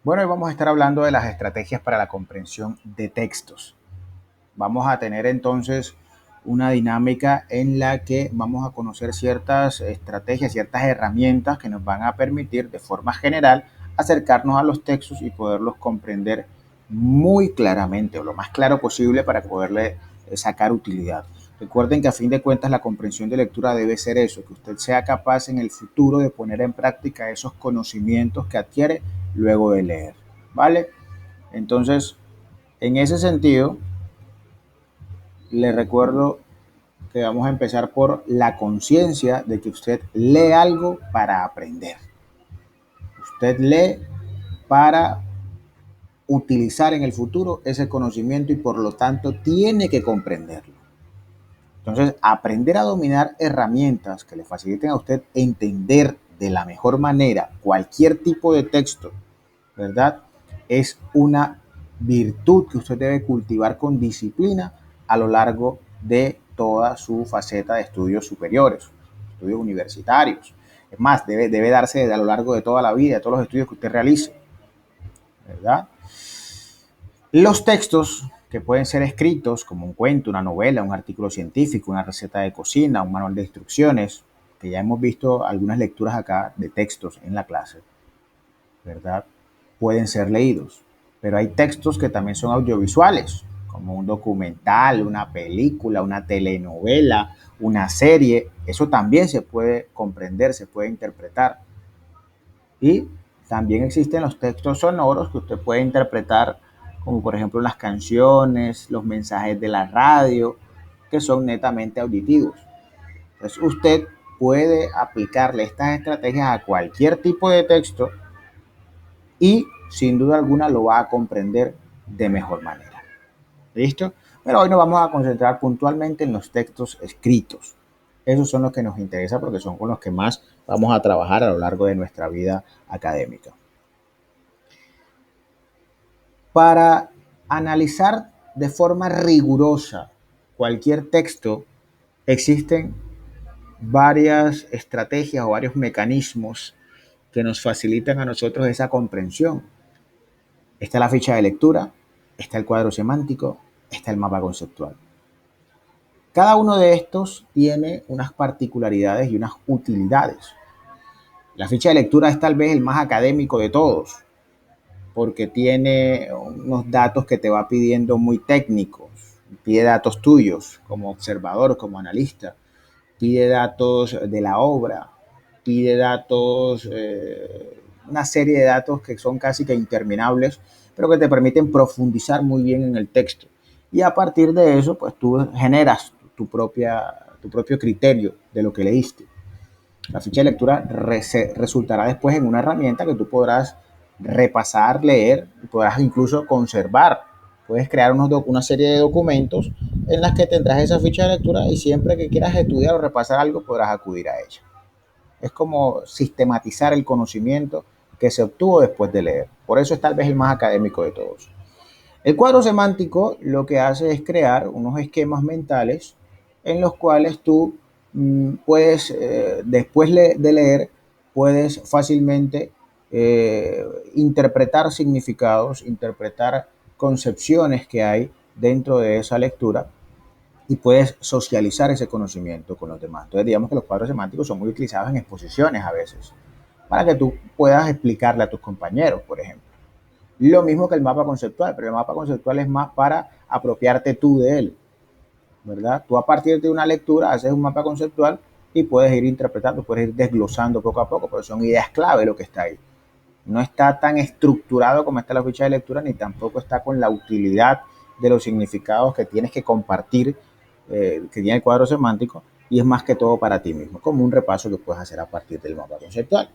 Bueno, hoy vamos a estar hablando de las estrategias para la comprensión de textos. Vamos a tener entonces una dinámica en la que vamos a conocer ciertas estrategias, ciertas herramientas que nos van a permitir de forma general acercarnos a los textos y poderlos comprender muy claramente o lo más claro posible para poderle sacar utilidad. Recuerden que a fin de cuentas la comprensión de lectura debe ser eso, que usted sea capaz en el futuro de poner en práctica esos conocimientos que adquiere luego de leer. ¿Vale? Entonces, en ese sentido, le recuerdo que vamos a empezar por la conciencia de que usted lee algo para aprender. Usted lee para utilizar en el futuro ese conocimiento y por lo tanto tiene que comprenderlo. Entonces, aprender a dominar herramientas que le faciliten a usted entender de la mejor manera cualquier tipo de texto, ¿verdad? Es una virtud que usted debe cultivar con disciplina a lo largo de toda su faceta de estudios superiores, estudios universitarios. Es más, debe darse a lo largo de toda la vida, de todos los estudios que usted realice, ¿verdad? Los textos que pueden ser escritos como un cuento, una novela, un artículo científico, una receta de cocina, un manual de instrucciones, que ya hemos visto algunas lecturas acá de textos en la clase, ¿verdad? Pueden ser leídos. Pero hay textos que también son audiovisuales, como un documental, una película, una telenovela, una serie. Eso también se puede comprender, se puede interpretar. Y también existen los textos sonoros que usted puede interpretar, como por ejemplo las canciones, los mensajes de la radio, que son netamente auditivos. Entonces usted puede aplicarle estas estrategias a cualquier tipo de texto y sin duda alguna lo va a comprender de mejor manera. ¿Listo? Pero hoy nos vamos a concentrar puntualmente en los textos escritos. Esos son los que nos interesan porque son con los que más vamos a trabajar a lo largo de nuestra vida académica. Para analizar de forma rigurosa cualquier texto, existen varias estrategias o varios mecanismos que nos facilitan a nosotros esa comprensión. Está la ficha de lectura, está el cuadro semántico, está el mapa conceptual. Cada uno de estos tiene unas particularidades y unas utilidades. La ficha de lectura es tal vez el más académico de todos, porque tiene unos datos que te va pidiendo muy técnicos, pide datos tuyos como observador, como analista, pide datos de la obra, pide datos, una serie de datos que son casi que interminables, pero que te permiten profundizar muy bien en el texto. Y a partir de eso, pues tú generas tu propio criterio de lo que leíste. La ficha de lectura resultará después en una herramienta que tú podrás repasar, leer y podrás incluso conservar. Puedes crear una serie de documentos en las que tendrás esa ficha de lectura y siempre que quieras estudiar o repasar algo podrás acudir a ella. Es como sistematizar el conocimiento que se obtuvo después de leer. Por eso es tal vez el más académico de todos. El cuadro semántico lo que hace es crear unos esquemas mentales en los cuales tú puedes, después de leer, puedes fácilmente interpretar significados, interpretar concepciones que hay dentro de esa lectura y puedes socializar ese conocimiento con los demás. Entonces, digamos que los cuadros semánticos son muy utilizados en exposiciones a veces, para que tú puedas explicarle a tus compañeros, por ejemplo. Lo mismo que el mapa conceptual, pero el mapa conceptual es más para apropiarte tú de él, ¿verdad? Tú a partir de una lectura haces un mapa conceptual y puedes ir interpretando, puedes ir desglosando poco a poco, pero son ideas clave lo que está ahí. No está tan estructurado como está la ficha de lectura, ni tampoco está con la utilidad de los significados que tienes que compartir, que tiene el cuadro semántico, y es más que todo para ti mismo, como un repaso que puedes hacer a partir del mapa conceptual.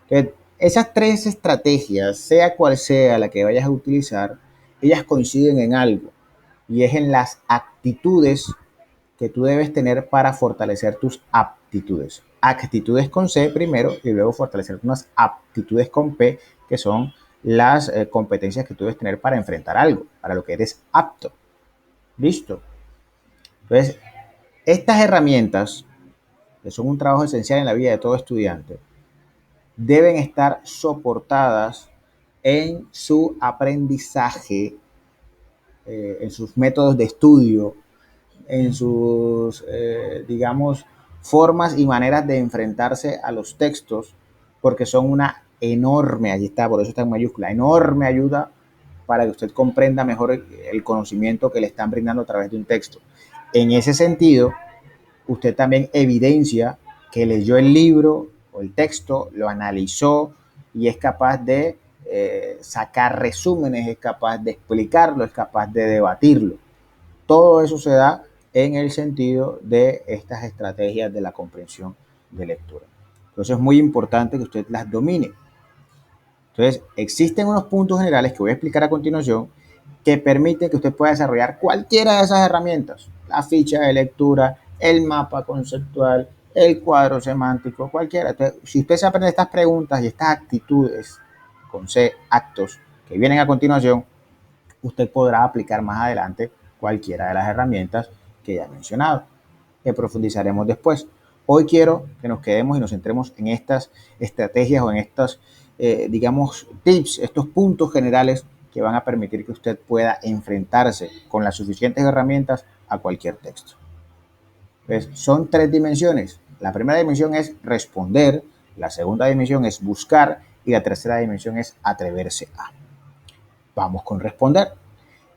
Entonces, esas tres estrategias, sea cual sea la que vayas a utilizar, ellas coinciden en algo, y es en las actitudes que tú debes tener para fortalecer tus aptitudes. Actitudes con C primero y luego fortalecer unas aptitudes con P, que son las competencias que tú debes tener para enfrentar algo, para lo que eres apto. ¿Listo? Entonces, estas herramientas, que son un trabajo esencial en la vida de todo estudiante, deben estar soportadas en su aprendizaje, en sus métodos de estudio, en sus, digamos, formas y maneras de enfrentarse a los textos, porque son una enorme, allí está, por eso está en mayúscula, enorme ayuda para que usted comprenda mejor el conocimiento que le están brindando a través de un texto. En ese sentido, usted también evidencia que leyó el libro o el texto, lo analizó y es capaz de sacar resúmenes, es capaz de explicarlo, es capaz de debatirlo. Todo eso se da en el sentido de estas estrategias de la comprensión de lectura. Entonces es muy importante que usted las domine. Entonces existen unos puntos generales que voy a explicar a continuación que permiten que usted pueda desarrollar cualquiera de esas herramientas. La ficha de lectura, el mapa conceptual, el cuadro semántico, cualquiera. Entonces, si usted se aprende estas preguntas y estas actitudes, con C, actos, que vienen a continuación, usted podrá aplicar más adelante cualquiera de las herramientas que ya he mencionado, que profundizaremos después. Hoy quiero que nos quedemos y nos centremos en estas estrategias o en estas, digamos, tips, estos puntos generales que van a permitir que usted pueda enfrentarse con las suficientes herramientas a cualquier texto. Entonces, son tres dimensiones. La primera dimensión es responder, la segunda dimensión es buscar y la tercera dimensión es atreverse a. Vamos con responder.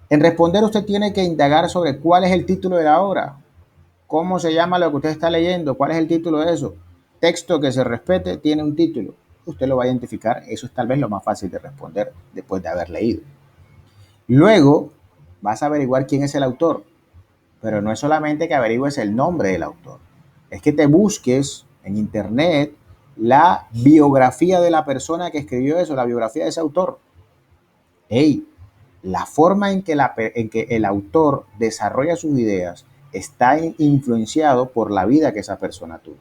En responder usted tiene que indagar sobre cuál es el título de la obra, cómo se llama lo que usted está leyendo, cuál es el título de eso. Texto que se respete tiene un título. Usted lo va a identificar, eso es tal vez lo más fácil de responder después de haber leído. Luego vas a averiguar quién es el autor, pero no es solamente que averigües el nombre del autor, es que te busques en internet la biografía de la persona que escribió eso, la biografía de ese autor. Hey, la forma en que el autor desarrolla sus ideas está influenciado por la vida que esa persona tuvo.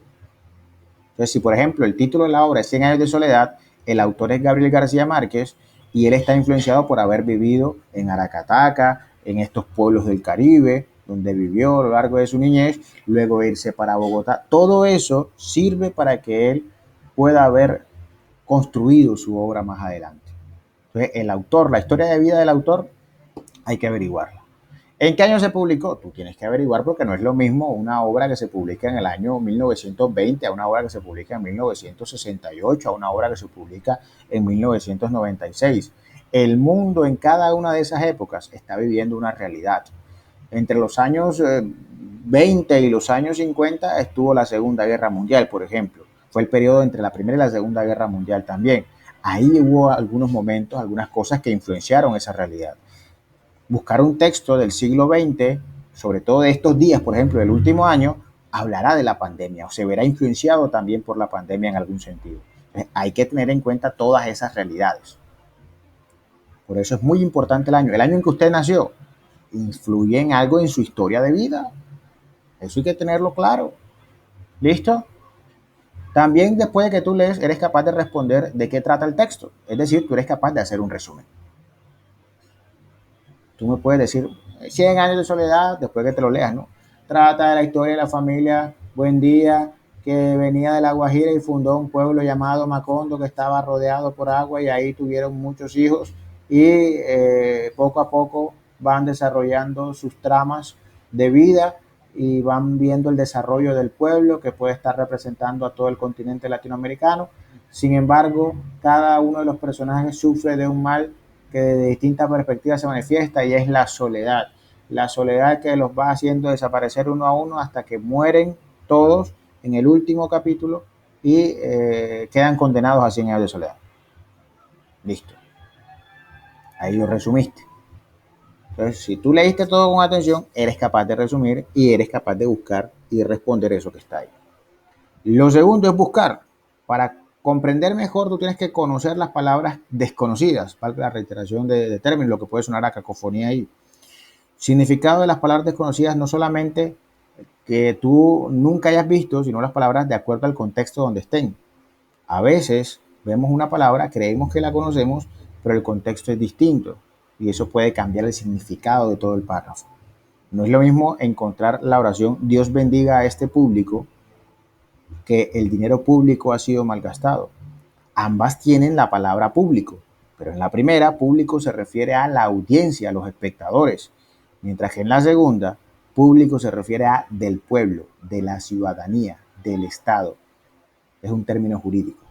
Entonces, si por ejemplo el título de la obra es 100 años de soledad, el autor es Gabriel García Márquez y él está influenciado por haber vivido en Aracataca, en estos pueblos del Caribe, donde vivió a lo largo de su niñez, luego irse para Bogotá. Todo eso sirve para que él pueda haber construido su obra más adelante. Entonces, el autor, la historia de vida del autor, hay que averiguarla. ¿En qué año se publicó? Tú tienes que averiguar porque no es lo mismo una obra que se publica en el año 1920 a una obra que se publica en 1968, a una obra que se publica en 1996. El mundo en cada una de esas épocas está viviendo una realidad. Entre los años 20 y los años 50 estuvo la Segunda Guerra Mundial, por ejemplo. Fue el periodo entre la Primera y la Segunda Guerra Mundial también. Ahí hubo algunos momentos, algunas cosas que influenciaron esa realidad. Buscar un texto del siglo XX, sobre todo de estos días, por ejemplo, del último año, hablará de la pandemia o se verá influenciado también por la pandemia en algún sentido. Entonces, hay que tener en cuenta todas esas realidades. Por eso es muy importante el año. El año en que usted nació influye en algo en su historia de vida. Eso hay que tenerlo claro. ¿Listo? También después de que tú lees, eres capaz de responder de qué trata el texto. Es decir, tú eres capaz de hacer un resumen. Tú me puedes decir 100 años de soledad después que te lo leas, ¿no? Trata de la historia de la familia Buendía, que venía de La Guajira y fundó un pueblo llamado Macondo que estaba rodeado por agua y ahí tuvieron muchos hijos y poco a poco van desarrollando sus tramas de vida y van viendo el desarrollo del pueblo que puede estar representando a todo el continente latinoamericano. Sin embargo, cada uno de los personajes sufre de un mal que de distintas perspectivas se manifiesta y es la soledad. La soledad que los va haciendo desaparecer uno a uno hasta que mueren todos en el último capítulo y quedan condenados a 100 años de soledad. Listo. Ahí lo resumiste. Entonces, si tú leíste todo con atención, eres capaz de resumir y eres capaz de buscar y responder eso que está ahí. Lo segundo es buscar. Para comprender mejor, tú tienes que conocer las palabras desconocidas, valga la reiteración de términos, lo que puede sonar a cacofonía ahí. Significado de las palabras desconocidas no solamente que tú nunca hayas visto, sino las palabras de acuerdo al contexto donde estén. A veces vemos una palabra, creemos que la conocemos, pero el contexto es distinto y eso puede cambiar el significado de todo el párrafo. No es lo mismo encontrar la oración Dios bendiga a este público que el dinero público ha sido malgastado. Ambas tienen la palabra público, Pero en la primera, público se refiere a la audiencia, a los espectadores, mientras que en la segunda, público se refiere a del pueblo, de la ciudadanía, del Estado. Es un término jurídico.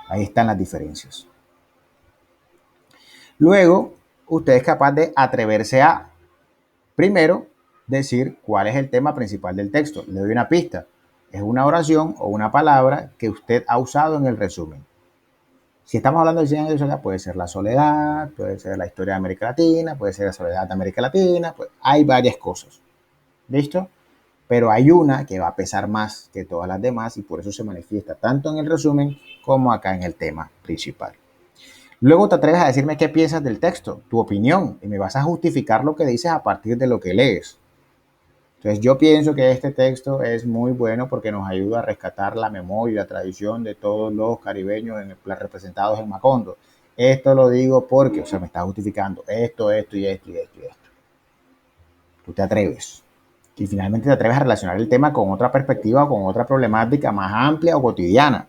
Ahí están las diferencias. Luego, usted es capaz de atreverse a, primero, decir cuál es el tema principal del texto. Le doy una pista. Es una oración o una palabra que usted ha usado en el resumen. Si estamos hablando de 100 años de soledad, puede ser la soledad, puede ser la historia de América Latina, puede ser la soledad de América Latina, pues hay varias cosas. ¿Listo? Pero hay una que va a pesar más que todas las demás y por eso se manifiesta tanto en el resumen como acá en el tema principal. Luego te atreves a decirme qué piensas del texto, tu opinión, y me vas a justificar lo que dices a partir de lo que lees. Entonces yo pienso que este texto es muy bueno porque nos ayuda a rescatar la memoria y la tradición de todos los caribeños representados en Macondo. Esto lo digo porque, o sea, me está justificando esto, esto y esto y esto y esto. Tú te atreves. Y finalmente te atreves a relacionar el tema con otra perspectiva o con otra problemática más amplia o cotidiana.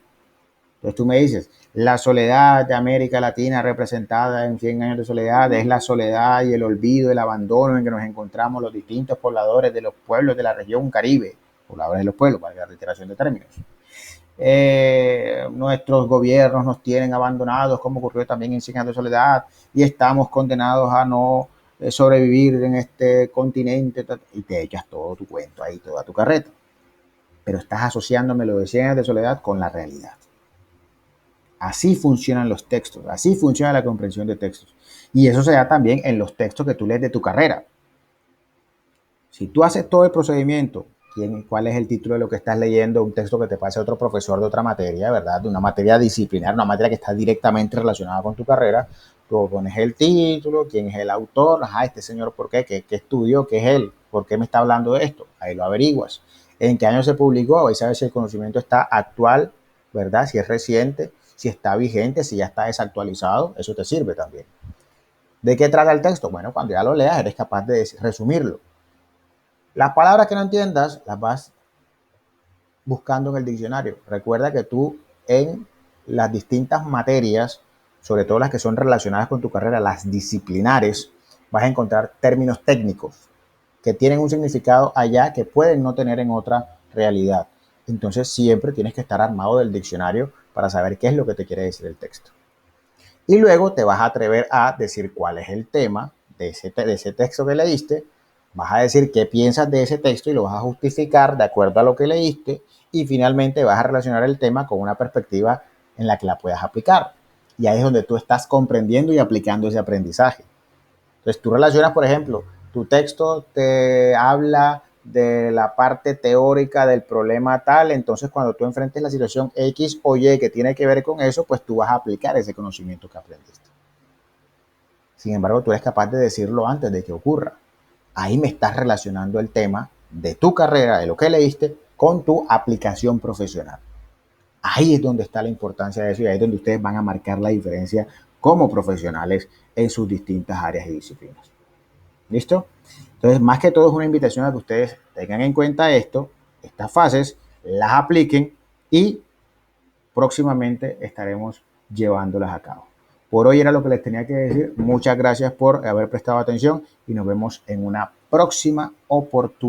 Entonces tú me dices, la soledad de América Latina representada en 100 años de soledad es la soledad y el olvido, el abandono en que nos encontramos los distintos pobladores de los pueblos de la región Caribe, pobladores de los pueblos, para la reiteración de términos. Nuestros gobiernos nos tienen abandonados, como ocurrió también en 100 años de soledad, y estamos condenados a no sobrevivir en este continente, y te echas todo tu cuento ahí, toda tu carreta. Pero estás asociándome lo de 100 años de soledad con la realidad. Así funcionan los textos, así funciona la comprensión de textos. Y eso se da también en los textos que tú lees de tu carrera. Si tú haces todo el procedimiento, cuál es el título de lo que estás leyendo, un texto que te pase a otro profesor de otra materia, ¿verdad? De una materia disciplinar, una materia que está directamente relacionada con tu carrera, tú pones el título, quién es el autor, este señor, ¿por qué? ¿Qué estudió? ¿Qué es él? ¿Por qué me está hablando de esto? Ahí lo averiguas. ¿En qué año se publicó? Ahí sabes si el conocimiento está actual, ¿verdad? Si es reciente, si está vigente, si ya está desactualizado, eso te sirve también. ¿De qué trata el texto? Bueno, cuando ya lo leas, eres capaz de resumirlo. Las palabras que no entiendas las vas buscando en el diccionario. Recuerda que tú en las distintas materias, sobre todo las que son relacionadas con tu carrera, las disciplinares, vas a encontrar términos técnicos que tienen un significado allá que pueden no tener en otra realidad. Entonces siempre tienes que estar armado del diccionario para saber qué es lo que te quiere decir el texto. Y luego te vas a atrever a decir cuál es el tema de ese texto que leíste, vas a decir qué piensas de ese texto y lo vas a justificar de acuerdo a lo que leíste y finalmente vas a relacionar el tema con una perspectiva en la que la puedas aplicar. Y ahí es donde tú estás comprendiendo y aplicando ese aprendizaje. Entonces tú relacionas, por ejemplo, tu texto te habla de la parte teórica del problema tal, entonces cuando tú enfrentes la situación X o Y que tiene que ver con eso, pues tú vas a aplicar ese conocimiento que aprendiste. Sin embargo, tú eres capaz de decirlo antes de que ocurra. Ahí me estás relacionando el tema de tu carrera, de lo que leíste, con tu aplicación profesional. Ahí es donde está la importancia de eso y ahí es donde ustedes van a marcar la diferencia como profesionales en sus distintas áreas y disciplinas. ¿Listo? Entonces, más que todo es una invitación a que ustedes tengan en cuenta esto, estas fases, las apliquen y próximamente estaremos llevándolas a cabo. Por hoy era lo que les tenía que decir. Muchas gracias por haber prestado atención y nos vemos en una próxima oportunidad.